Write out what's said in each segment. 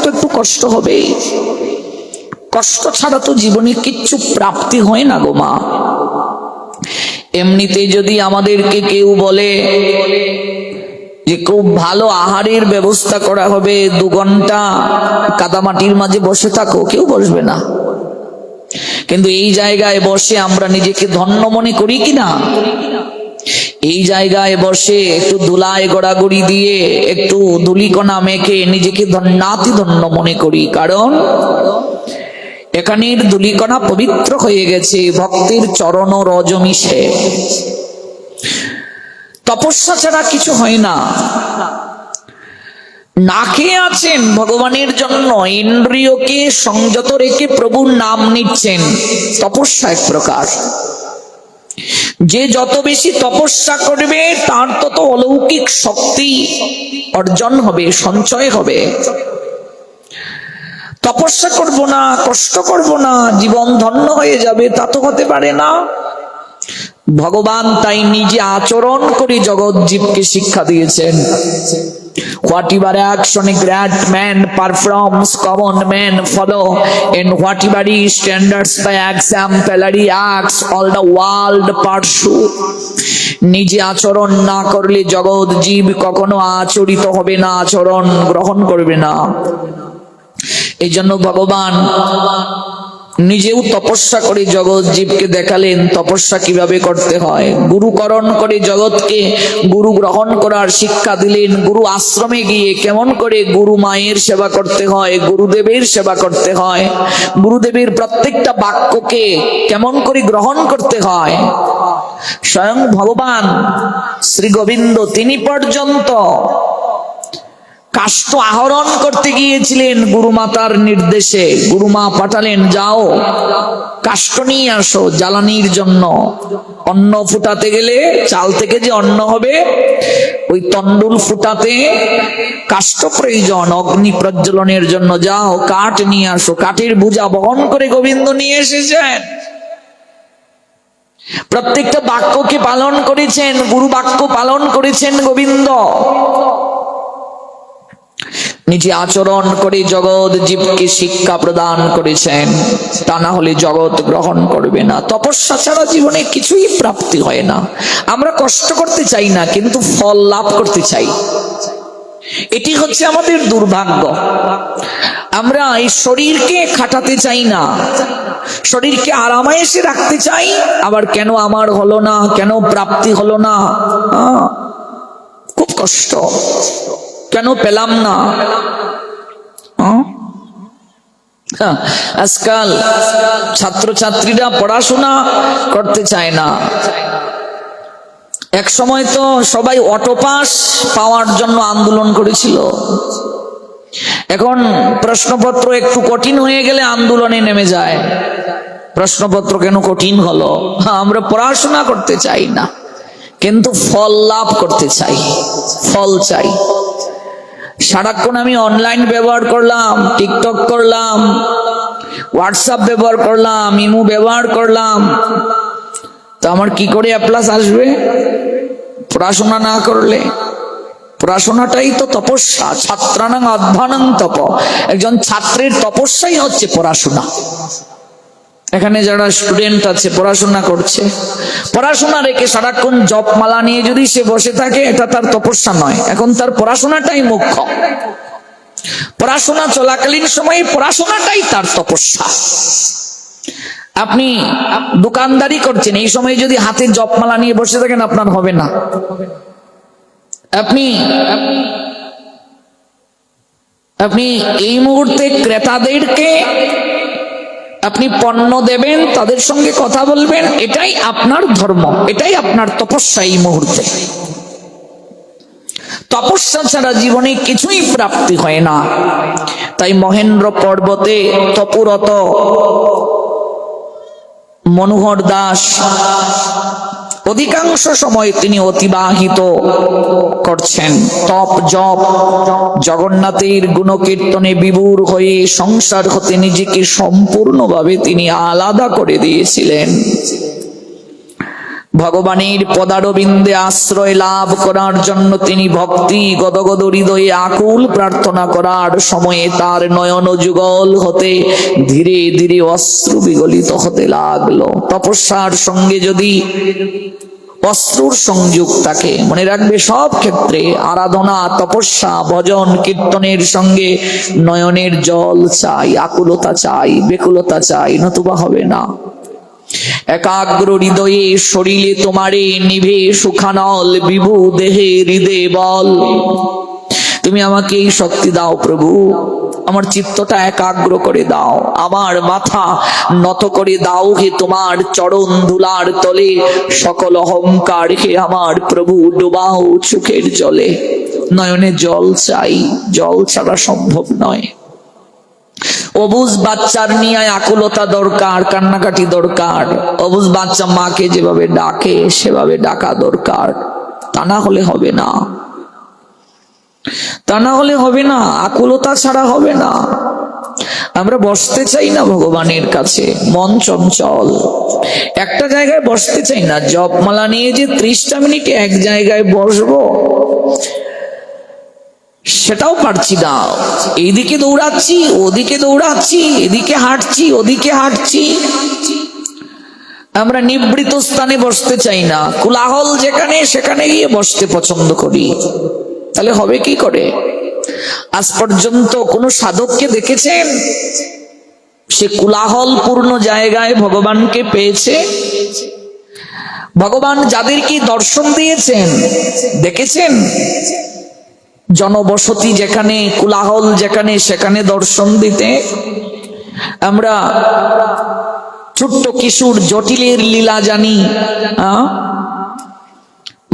তো একটু কষ্ট হবে। কষ্ট ছাড়া তো জীবনে কিচ্ছু প্রাপ্তি হয় না গো মা। এমনিতে যদি আমাদেরকে কেউ বলে যে খুব ভালো আহারের ব্যবস্থা করা হবে, 2 ঘন্টা কাদামাটির মাঝে বসে থাকো, কেউ বসবে না। কিন্তু এই জায়গায় বসে আমরা নিজেকে ধন্য মনে করি কিনা? এই জায়গায় বসে একটু ধুলায় গড়াগড়ি দিয়ে একটু ধুলিকণা মেখে নিজেকে ধন্যাতি ধন্য মনে করি, কারণ এখানের ধুলিকণা পবিত্র হয়ে গেছে ভক্তের চরণ রজ মিশে। তপস্যা ছাড়া কিছু হয় না। না খেয়ে আছেন ভগবানের জন্য, ইন্দ্রিয়কে সংযত রেখে প্রভুর নাম নিচ্ছেন, তপস্যা এক প্রকার। যে যত বেশি তপস্যা করবে তার তত অলৌকিক শক্তি অর্জন হবে, সঞ্চয় হবে। তপস্যা করব না, কষ্ট করব না, জীবন ধন্য হয়ে যাবে, তা তো হতে পারে না। ভগবান তাই নিজে আচরণ করে জগৎ জীবকে শিক্ষা দিয়েছেন। Whatever action a great man performs, common men follow, and whatever he standards by exemplary acts, all the world pursue. নিজে আচরণ না করলে জগৎ জীব কখনো আচরিত হবে না, আচরণ গ্রহণ করবে না। এই জন্য ভগবান নিজেও তপস্যা করে জগৎ জীবকে দেখালেন তপস্যা কিভাবে করতে হয়। গুরুকরণ করে জগৎকে গুরু গ্রহণ করার শিক্ষা দিলেন। গুরু আশ্রমে গিয়ে কেমন করে গুরু মায়ের সেবা করতে হয়, গুরুদেবের সেবা করতে হয়, গুরুদেবের প্রত্যেকটা বাক্যকে কেমন করে গ্রহণ করতে হয়। স্বয়ং ভগবান শ্রী গোবিন্দ তিনি পর্যন্ত কাষ্ঠ আহরণ করতে গিয়েছিলেন গুরুমাতার নির্দেশে। গুরুমা পাঠালেন, যাও কাষ্ঠ নিয়ে আসো জ্বালানির জন্য। অন্ন ফুটাতে গেলে চাল থেকে যে অন্ন হবে, ওই তন্ডুল ফুটাতে কাষ্ঠ প্রয়োজন অগ্নি প্রজ্বলনের জন্য। যাও কাঠ নিয়ে আসো। কাঠের বোঝা বহন করে গোবিন্দ নিয়ে এসেছেন। প্রত্যেকটা বাক্যকে পালন করেছেন, গুরু বাক্য পালন করেছেন গোবিন্দ। নিজে আচরণ করে জগৎ জীবকে শিক্ষা প্রদান করেছেন, তা না হলে জগৎ গ্রহণ করবে না। তপস্যা ছাড়া জীবনে কিছুই প্রাপ্তি হয় না। আমরা কষ্ট করতে চাই না, কিন্তু ফল লাভ করতে চাই। এটি হচ্ছে আমাদের দুর্ভাগ্য। আমরা এই শরীরকে খাটাতে চাই না, শরীরকে আরামায়েশে রাখতে চাই। আবার কেন আমার হলো না, কেন প্রাপ্তি হলো না, খুব কষ্ট, কেন পেলাম না। আজকাল ছাত্রছাত্রীরা পড়াশোনা করতে চায় না। এক সময় তো সবাই অটো পাস পাওয়ার জন্য আন্দোলন করেছিল। এখন প্রশ্নপত্র একটু কঠিন হয়ে গেলে আন্দোলনে নেমে যায়। প্রশ্নপত্র কেন কঠিন হলো? আমরা পড়াশোনা করতে চাই না, কিন্তু ফল লাভ করতে চাই, ফল চাই। সারাক্ষণ আমি অনলাইন ব্যবহার করলাম, টিকটক করলাম, হোয়াটসঅ্যাপ ব্যবহার করলাম, ইমো ব্যবহার করলাম, তো আমার কি করে প্লাস আসবে? পড়াশোনা না করলে। পড়াশোনাটাই তো তপস্যা। ছাত্রানাং অধ্যয়নং তপ। একজন ছাত্রের তপস্যাই হচ্ছে পড়াশোনা। এখানে যারা স্টুডেন্ট আছে পড়াশোনা করছে, পড়াশোনা রেখে সারাক্ষণ জপমালা নিয়ে যদি সে বসে থাকে, এটা তার তপস্যা নয়। এখন তার পড়াশোনাটাই মুখ্য। পড়াশোনা চলাকালীন সময়ে পড়াশোনাটাই তার তপস্যা। আপনি দোকানদারি করছেন, এই সময় যদি হাতে জপমালা নিয়ে বসে থাকেন, আপনার হবে না। আপনি এই মুহূর্তে ক্রেতাদেরকে আপনি পণ্য দেবেন, তাদের সঙ্গে কথা বলবেন, এটাই আপনার ধর্ম, এটাই আপনার তপস্যা এই মুহূর্তে। তপস্যা ছাড়া জীবনে কিছুই প্রাপ্তি হয় না। তাই মহেন্দ্র পর্বতে তপরত মনোহর দাস অধিকাংশ সময় তিনি অতিবাহিত করছেন তপ জপ, জগন্নাথের গুণকীর্তনে বিভোর হয়ে সংসার হতে নিজেকে সম্পূর্ণভাবে তিনি আলাদা করে দিয়েছিলেন। ভগবানের পদারবিন্দে আশ্রয় লাভ করার জন্য তিনি ভক্তি গদগদ হৃদয়ে আকুল প্রার্থনা করার সময়ে তার নয়ন যুগল হতে ধীরে ধীরে অশ্রু বিগলিত হতে লাগলো। তপস্যার সঙ্গে যদি অশ্রুর সংযোগ থাকে, মনে রাখবে সব ক্ষেত্রে আরাধনা, তপস্যা, ভজন, কীর্তনের সঙ্গে নয়নের জল চাই, আকুলতা চাই, বেকুলতা চাই, নতুবা হবে না। একাগ্র হৃদয়ে শরীরে তোমারে নিভে সুখানল, বিভু দেহে হৃদে বল। তুমি আমাকে এই শক্তি দাও প্রভু, আমার চিত্তটা একাগ্র করে দাও, আমার মাথা নত করে দাও হে তোমার চরণ ধুলার তলে, সকল অহংকার হে আমার প্রভু ডুবাও চোখের জলে। নয়নে জল চাই, জল ছাড়া সম্ভব নয়। অবুঝ বাচ্চার নিয়ে আকুলতা দরকার, কান্নাকাটি দরকার। অবুঝ বাচ্চা মাকে যেভাবে ডাকে সেভাবে ডাকা দরকার, তা না হলে হবে না, তা না হলে হবে না, আকুলতা ছাড়া হবে না। আমরা বসতে চাই না ভগবানের কাছে, মন চঞ্চল, একটা জায়গায় বসতে চাই না। জপমালা নিয়ে যে 30টা মিনিট এক জায়গায় বসবো সেটাও পারছি না। এইদিকে দৌড়াচ্ছি, ওদিকে দৌড়াচ্ছি, এদিকে হাঁটছি, ওদিকে হাঁটছি। আমরা নিবৃত স্থানে বসতে চাই না, কোলাহল যেখানে সেখানে গিয়ে বসতে পছন্দ করি। তাহলে হবে কি করে? আজ পর্যন্ত কোন সাধককে দেখেছেন সে কোলাহল পূর্ণ জায়গায় ভগবানকে পেয়েছে? ভগবান যাদেরকে দর্শন দিয়েছেন দেখেছেন? জনবসতি যেখানে, কোলাহল যেখানে, সেখানে দর্শন দিতে। আমরা ছোট্ট কিশোর জটিলের লীলা জানি।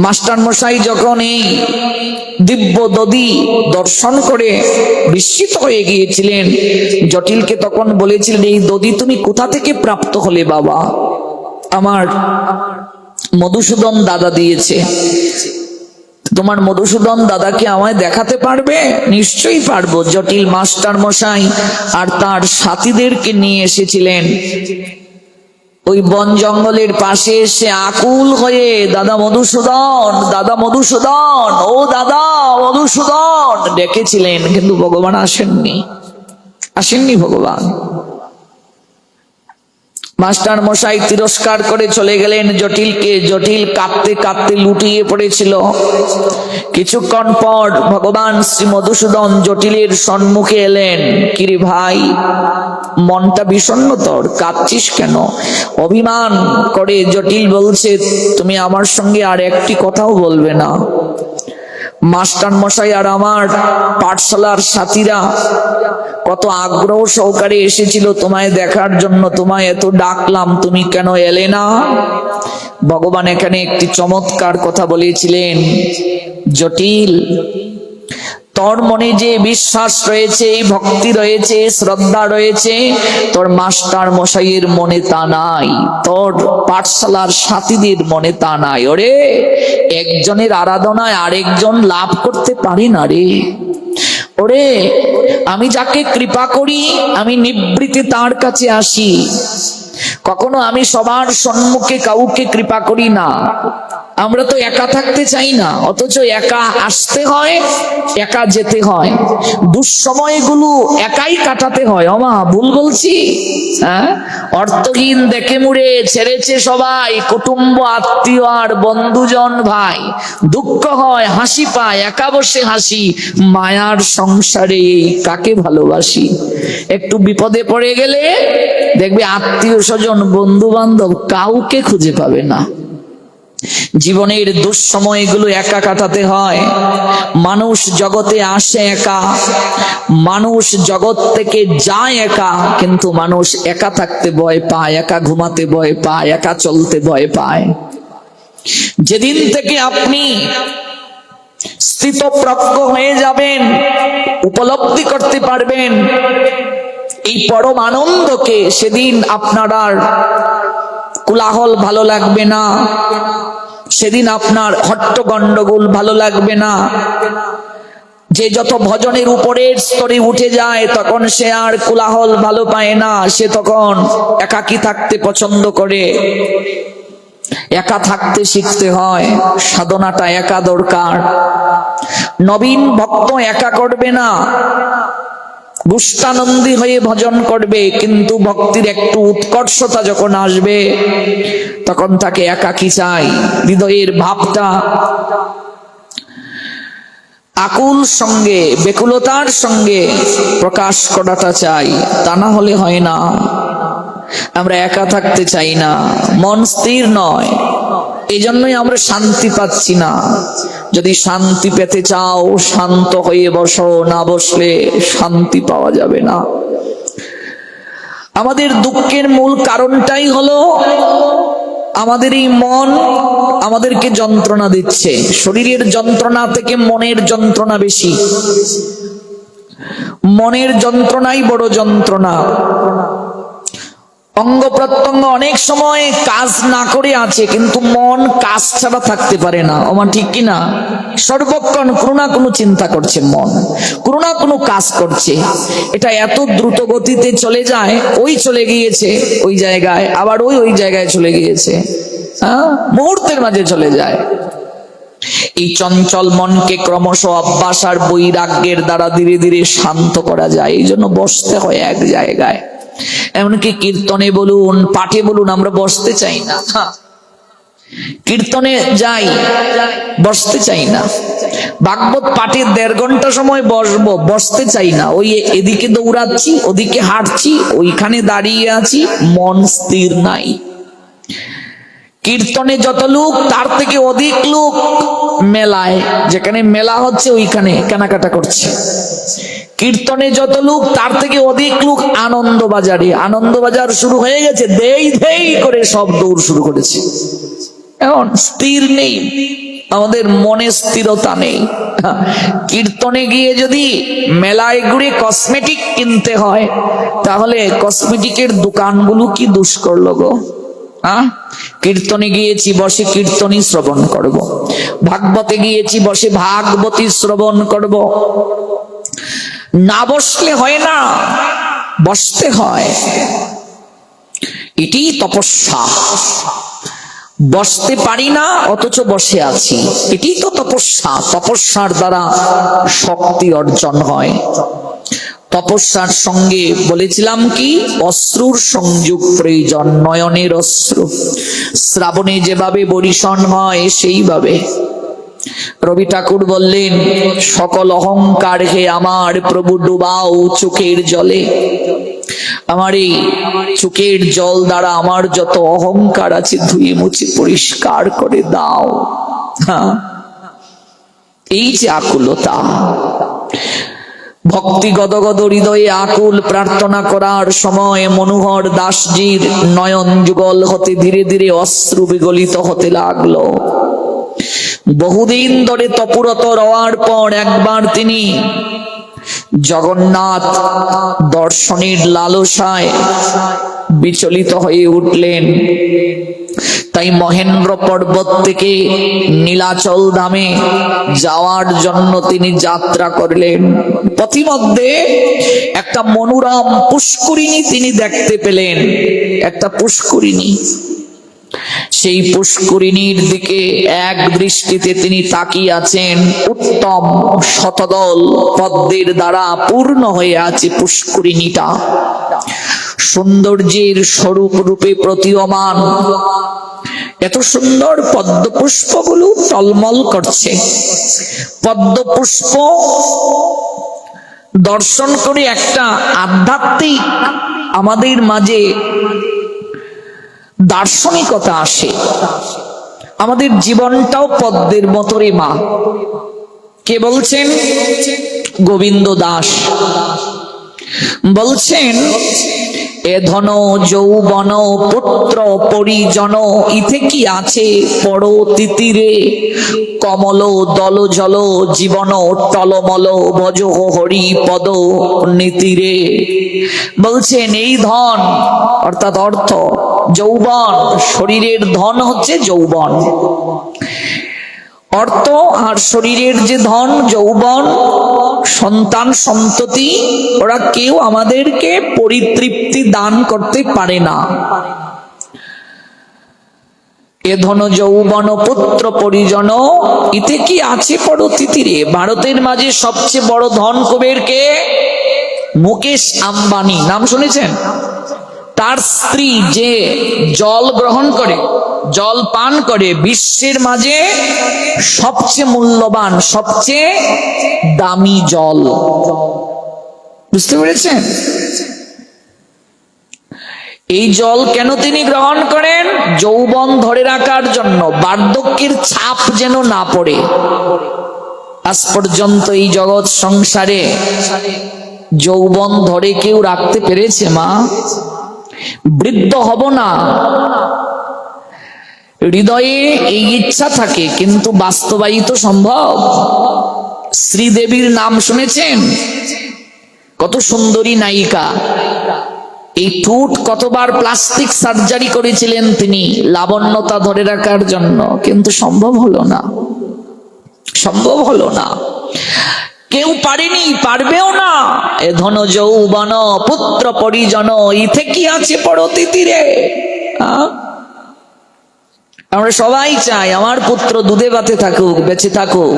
মাস্টার মশাই যখন এই দিব্য দধি দর্শন করে বিস্মিত হয়ে গিয়েছিলেন, জটিলকে তখন বলেছিলেন, এই দধি তুমি কোথা থেকে প্রাপ্ত হলে বাবা? আমার মধুসূদন দাদা দিয়েছে। তোমার মধুসূদন দাদাকে আমায় দেখাতে পারবে? নিশ্চয়ই পারবো। জটিল মাস্টার মশাই আর তার সাথীদেরকে নিয়ে এসেছিলেন ওই বন জঙ্গলের পাশে। এসে আকুল হয়ে দাদা মধুসূদন, দাদা মধুসূদন, ও দাদা মধুসূদন ডেকেছিলেন, কিন্তু ভগবান আসেননি, আসেননি ভগবান। মাস্টার মশাই তিরস্কার করে চলে গেলেন জটিলকে। জটিল কাঁদতে কাঁদতে লুটিয়ে পড়েছিল। কিছুক্ষণ পর ভগবান শ্রী মধুসূদন জটিলের সম্মুখে এলেন। কিরে ভাই, মনটা বিষণ্ণ তোর, কাঁদছিস কেন? অভিমান করে জটিল বলছে, তুমি আমার সঙ্গে আর একটি কথাও বলবে না? মাস্টার মশাই আর আমার পাঠশালার সাথীরা কত আগ্রহ সহকারে এসেছিল তোমায় দেখার জন্য, তোমায় এত ডাকলাম, তুমি কেন এলে না? ভগবান এখানে একটি চমৎকার কথা বলেছিলেন, জটিল তোর মনে যে বিশ্বাস রয়েছে, ভক্তি রয়েছে, শ্রদ্ধা রয়েছে, তোর মাস্টার মশাইয়ের মনে তা নাই, তোর পাঠশালার সাথীদের মনে তা নাই। ওরে, একজনের আরাধনায় আরেকজন লাভ করতে পারি না রে। ওরে, আমি যাকে কৃপা করি আমি নিবৃত্তে তার কাছে আসি, কখনো আমি সবার সম্মুখে কাউকে কৃপা করি না। আমরা তো একা থাকতে চাই না, অথচ একা আসতে হয়, একা যেতে হয়, দুঃসময়গুলো একাই কাটাতে হয়। অমা ভুল বলছি? হ্যাঁ, অর্থহীন দেখে মুড়ে ছেড়েছে সবাই, কুটুম্ব আত্মীয় আর বন্ধুজন ভাই। দুঃখ হয়, হাসি পায়, একা বসে হাসি, মায়ার সংসারে কাকে ভালোবাসি। একটু বিপদে পড়ে গেলে দেখবে আত্মীয় স্বজন, বন্ধু বান্ধব কাউকে খুঁজে পাবে না। জীবনের দুঃসময়গুলো একা কাটাতে হয়। মানুষ জগতে আসে একা, মানুষ জগৎ থেকে যায় একা, কিন্তু মানুষ একা থাকতে ভয় পায়, একা ঘুমাতে ভয় পায়, একা চলতে ভয় পায়। যেদিন থেকে আপনি স্থিতপ্রজ্ঞ হয়ে যাবেন, উপলব্ধি করতে পারবেন এই পরম আনন্দকে, সেদিন আপনার আর কোলাহল ভালো লাগবে না, সেদিন আপনার হট্ট গন্ডগোল ভালো লাগবে না। যে যত ভজনের উপরের স্তরে উঠে যায় তখন সে আর কোলাহল ভালো পায় না, সে তখন একাকী থাকতে পছন্দ করে। একা থাকতে শিখতে হয়, সাধনাটা একা দরকার। নবীন ভক্ত একা করবে না, গুষ্টানন্দী হয়ে ভজন করবে, কিন্তু ভক্তির একটু উৎকর্ষতা যখন আসবে তখন তাকে একাকী চাই। হৃদয়ের ভাবটা আকুল সঙ্গে, বেকুলতার সঙ্গে প্রকাশ করাটা চাই, তা না হলে হয় না। আমরা একা থাকতে চাই না, মন স্থির নয়, এই জন্যই আমরা শান্তি পাচ্ছি না। যদি শান্তি পেতে চাও শান্ত হয়ে বসো, না বসলে শান্তি পাওয়া যাবে না। আমাদের দুঃখের মূল কারণটাই হলো আমাদের এই মন আমাদেরকে যন্ত্রণা দিচ্ছে। শরীরের যন্ত্রণা থেকে মনের যন্ত্রণা বেশি, মনের যন্ত্রণাই বড় যন্ত্রণা। অঙ্গ প্রত্যঙ্গ অনেক সময় কাজ না করে আছে, কিন্তু মন কাজ ছাড়া থাকতে পারে না। আমার ঠিক কিনা? সর্বক্ষণ কোনো না কোনো চিন্তা করছে মন, কোনো না কোনো কাজ করছে। এটা এত দ্রুত গতিতে চলে যায়, ওই চলে গিয়েছে ওই জায়গায়, আবার ওই জায়গায় চলে গিয়েছে, মুহূর্তের মাঝে চলে যায়। এই চঞ্চল মনকে ক্রমশ অভ্যাস আর বৈরাগ্যের দ্বারা ধীরে ধীরে শান্ত করা যায়। এই জন্য বসতে হয় এক জায়গায়। এমনকি কীর্তনে বলুন, পাঠে বলুন, আমরা বসতে চাই না। কীর্তনে যাই, বসতে চাই না। ভাগবত পাঠে 1.5 ঘন্টা সময় বসবো, বসতে চাই না। ওই এদিকে দৌড়াচ্ছি, ওদিকে হাঁটছি, ওইখানে দাঁড়িয়ে আছি, মন স্থির নাই। কীর্তনে যত লোক, তার থেকে অধিক লোক মেলায়, যেখানে মেলা হচ্ছে ওইখানে কেনাকাটা করছে। কীর্তনে যত লোক, তার থেকে অধিক লোক আনন্দ বাজারে। আনন্দ বাজার শুরু হয়ে গেছে, দেই দেই করে সব দৌড় শুরু করেছে। এখন স্থির নেই, আমাদের মনে স্থিরতা নেই। কীর্তনে গিয়ে যদি মেলায় ঘুরে কসমেটিক কিনতে হয়, তাহলে কসমেটিকের দোকানগুলো কি দুষ করলো গো? কীর্তনে গিয়েছি, বসে কীর্তনী শ্রবণ করব। ভাগবতে গিয়েছি, বসে ভাগবতী শ্রবণ করব। না বসলে হয় না, বসতে হয়। এটি তপস্যা। বসতে পারি না অথচ বসে আছি, এটি তো তপস্যা। তপস্যার দ্বারা শক্তি অর্জন হয়। তপস্যার সঙ্গে বলেছিলাম কি, অশ্রুর সংযোগ প্রয়োজন। নয়নের অশ্রু, শ্রাবণে যেভাবে বরিশন হয় সেইভাবে। রবি ঠাকুর বললেন, সকল অহংকার হে আমার প্রভু ডুবাও চোখের জলে। আমার এই চোখের জল দ্বারা আমার যত অহংকার আছে ধুয়ে মুছে পরিষ্কার করে দাও। এই যে আকুলতা, ভক্তি গদগদ হৃদয়ে আকুল প্রার্থনা করার সময় মনোহর দাসজির নয়ন যুগল হতে ধীরে ধীরে অশ্রু বিগলিত হতে লাগলো। বহুদিন ধরে তপুরত রওয়ার পর একবার তিনি জগন্নাথ দর্শনের লালসায় বিচলিত হয়ে উঠলেন। তাই মহেন্দ্র পর্বত থেকে নীলাচল ধামে যাওয়ার জন্য তিনি যাত্রা করলেন। পথিমধ্যে একটা মনোরম পুষ্করিণী তিনি দেখতে পেলেন, একটা পুষ্করিণী। সেই পুষ্করিণীর দিকে এক দৃষ্টিতে তিনি তাকিয়ে আছেন। উত্তম শতদল পদ্মের দ্বারা পূর্ণ হয়ে আছে পুষ্করিণীটা, সৌন্দর্যের স্বরূপ রূপে প্রতীয়মান। এত সুন্দর পদ্ম পুষ্পগুলো টলমল করছে। পদ্ম পুষ্প দর্শন করে একটা আধ্যাত্মিক আমাদের মাঝে দার্শনিকতা আসে। আমাদের জীবনটাও পদ্মের মতো রে মা। কে বলছেন? গোবিন্দ দাস বলছেন, এ ধন যৌবন পুত্র পরিজন ইথে কি আছে পড় তিতিরে, কমল দল জল জীবন টলমল ভজ হরি পদ নীতিরে। বলছেন এই ধন অর্থাৎ অর্থ, যৌবন, শরীরের ধন হচ্ছে যৌবন। অর্থ আর শরীরের যে ধন যৌবন, সন্তান সন্ততি, ওরা কেউ আমাদেরকে পরিতৃপ্তি দান করতে পারে না। এ ধন যৌবন পুত্র পরিজন ইতে কি আছে পরতিতিরে। ভারতের মাঝে সবচেয়ে বড় ধন কুবের কে? মুকেশ আম্বানি, নাম শুনেছেন? তার স্ত্রী যে জল গ্রহণ করে, জল পান করে, বিশ্বের মাঝে সবচেয়ে মূল্যবান, সবচেয়ে দামি জল। বুঝতে পেরেছেন? এই জল কেন তিনি গ্রহণ করেন? যৌবন ধরে রাখার জন্য, বার্ধক্যের ছাপ যেন না পড়ে। আজ পর্যন্ত এই জগৎ সংসারে যৌবন ধরে কেউ রাখতে পেরেছে মা? বৃদ্ধ হব না, হৃদয়ে এই ইচ্ছা থাকে, কিন্তু বাস্তবায়িত সম্ভব? শ্রীদেবীর নাম শুনেছেন? কত সুন্দরী নায়িকা। এই ঠোঁট কতবার প্লাস্টিক সার্জারি করেছিলেন তিনি লাবণ্যতা ধরে রাখার জন্য, কিন্তু সম্ভব হলো না, সম্ভব হলো না। কেউ পারেনি, পারবেও না। এ ধন যৌবন পুত্র পরিজন ইথে কি আছে পরতিতিরে। আমরা সবাই চাই আমার পুত্র দুধে ভাতে থাকুক, বেঁচে থাকুক,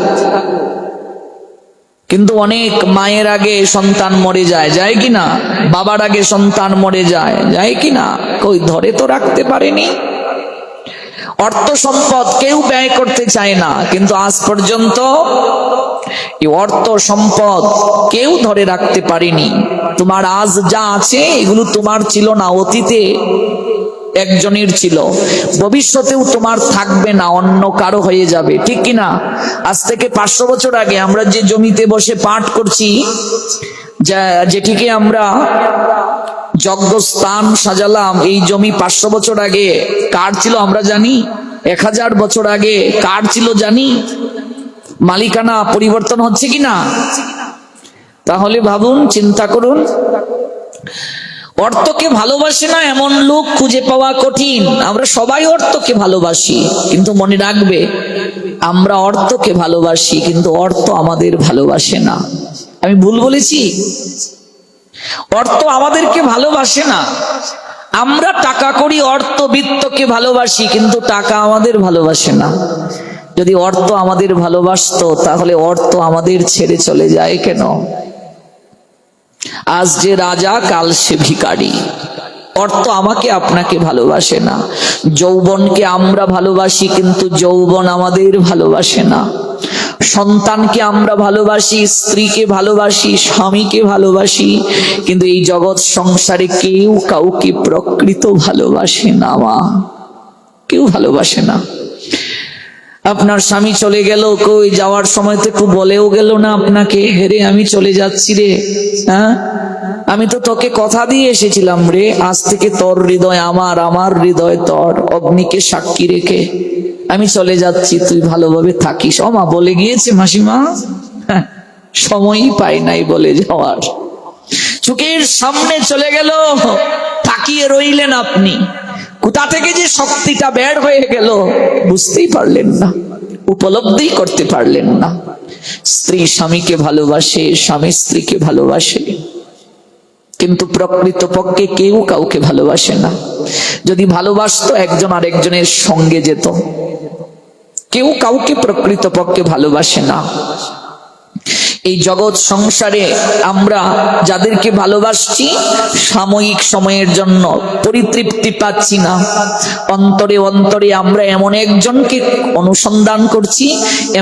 কিন্তু অনেক মায়ের আগে সন্তান মরে যায়, যায় কিনা? বাবার আগে সন্তান মরে যায়, যায় কিনা? কই ধরে তো রাখতে পারেনি। অর্থ সম্পদ কেউ ব্যয় করতে চায় না, কিন্তু আজ পর্যন্ত এই অর্থ সম্পদ কেউ ধরে রাখতে পারেনি। তোমার আজ যা আছে এগুলো তোমার ছিল না, অতীতে একজনের ছিল, ভবিষ্যতেও তোমার থাকবে না, অন্য কারো হয়ে যাবে, ঠিক কিনা? আজ থেকে 500 বছর আগে আমরা যে জমিতে বসে পাঠ করছি, যেটিকে আমরা যজ্ঞস্থান সাজালাম, এই জমি 500 বছর আগে কার ছিল আমরা জানি? 1000 বছর আগে কার ছিল জানি? মালিকানা পরিবর্তন হচ্ছে কিনা? তাহলে ভাবুন, চিন্তা করুন। অর্থকে ভালোবাসে না এমন লোক খুঁজে পাওয়া কঠিন। আমরা সবাই অর্থকে ভালোবাসি, কিন্তু মনে রাখবে আমরা অর্থকে ভালোবাসি, কিন্তু অর্থ আমাদের ভালোবাসে না। আমি ভুল বলেছি? অর্থ আমাদেরকে ভালোবাসে না। আমরা টাকা করি, অর্থ বিত্তকে ভালোবাসি, কিন্তু টাকা আমাদের ভালোবাসে না। যদি অর্থ আমাদের ভালোবাসতো তাহলে অর্থ আমাদের ছেড়ে চলে যায় কেন? আজ যে রাজা কাল সে ভিখারি। অর্থ আমাকে আপনাকে ভালোবাসে না। যৌবনকে আমরা ভালোবাসি, কিন্তু যৌবন আমাদের ভালোবাসে না। সন্তানকে আমরা ভালোবাসি, স্ত্রীকে ভালোবাসি, স্বামীকে ভালোবাসি, কিন্তু এই জগৎ সংসারে কেউ কাউকে প্রকৃত ভালোবাসে না মা, কেউ ভালোবাসে না। আপনার স্বামী চলে গেল, কই যাওয়ার সময় তো একটু বলেও গেল না আপনাকে, হেরে আমি চলে যাচ্ছি রে, হ্যাঁ আমি তো তোকে কথা দিয়ে এসেছিলাম রে, আজ থেকে তোর হৃদয় আমার, আমার হৃদয় তোর, অগ্নিকে সাক্ষী রেখে আমি চলে যাচ্ছি, তুই ভালোভাবে থাকিস। ও মা বলে গিয়েছে মাসিমা, সময়ই পাই নাই বলে যাওয়ার। চোখের সামনে চলে গেল, তাকিয়ে রইলেন আপনি, কোথা থেকে যে শক্তিটা বের হয়ে গেল বুঝতেই পারলেন না, উপলব্ধি করতে পারলেন না। স্ত্রী স্বামীকে ভালোবাসে, স্বামী স্ত্রীকে ভালোবাসে, কিন্তু প্রকৃত পক্ষে কেউ কাউকে ভালোবাসে না। যদি ভালোবাসতো একজন আরেকজনের সঙ্গে যেত, কেউ কাউকে প্রকৃত পক্ষে ভালোবাসে না। এই জগৎ সংসারে আমরা যাদেরকে ভালোবাসছি সাময়িক সময়ের জন্য পরিতৃপ্তি পাচ্ছি না, অন্তরে অন্তরে আমরা এমন একজনকে অনুসন্ধান করছি,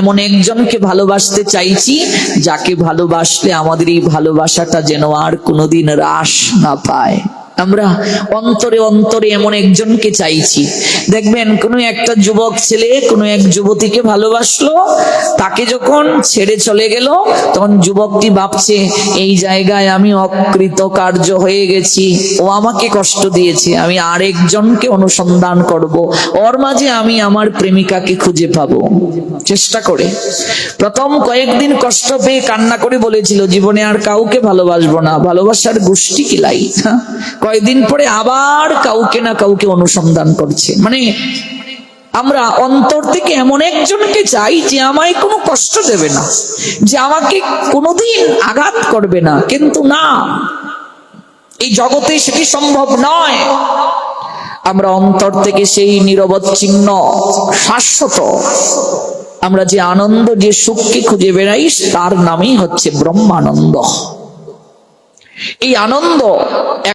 এমন একজনকে ভালোবাসতে চাইছি, যাকে ভালোবাসলে আমাদের এই ভালোবাসাটা যেন আর কোনোদিন হ্রাস না পায়। আমরা অন্তরে অন্তরে এমন একজনকে চাইছি। দেখবেন কোনো একটা যুবক ছেলে কোনো এক যুবতীকে ভালোবাসলো, তাকে যখন ছেড়ে চলে গেল তখন যুবকটি ভাবছে এই জায়গায় আমি অকৃতকার্য হয়ে গেছি, ও আমাকে কষ্ট দিয়েছে, আমি আরেকজনকে অনুসন্ধান করব, ওর মাঝে আমি আমার প্রেমিকাকে খুঁজে পাবো। চেষ্টা করে প্রথম কয়েকদিন কষ্ট পেয়ে কান্না করে বলেছিল জীবনে আর কাউকে ভালোবাসবো না, ভালোবাসার গোষ্ঠী কিলাই। কয়েকদিন পরে আবার কাউকে না কাউকে অনুসন্ধান করছে। মানে আমরা অন্তর থেকে এমন একজনকে চাই যে আমায় কোনো কষ্ট দেবে না, যে আমাকে কোনোদিন আঘাত করবে না, কিন্তু না, এই জগতে সেটি সম্ভব নয়। আমরা অন্তর থেকে সেই নিরবচ্ছিন্ন শাশ্বত আমরা যে আনন্দ, যে সুখকে খুঁজে বেড়াই, তার নামই হচ্ছে ব্রহ্মানন্দ। এই আনন্দ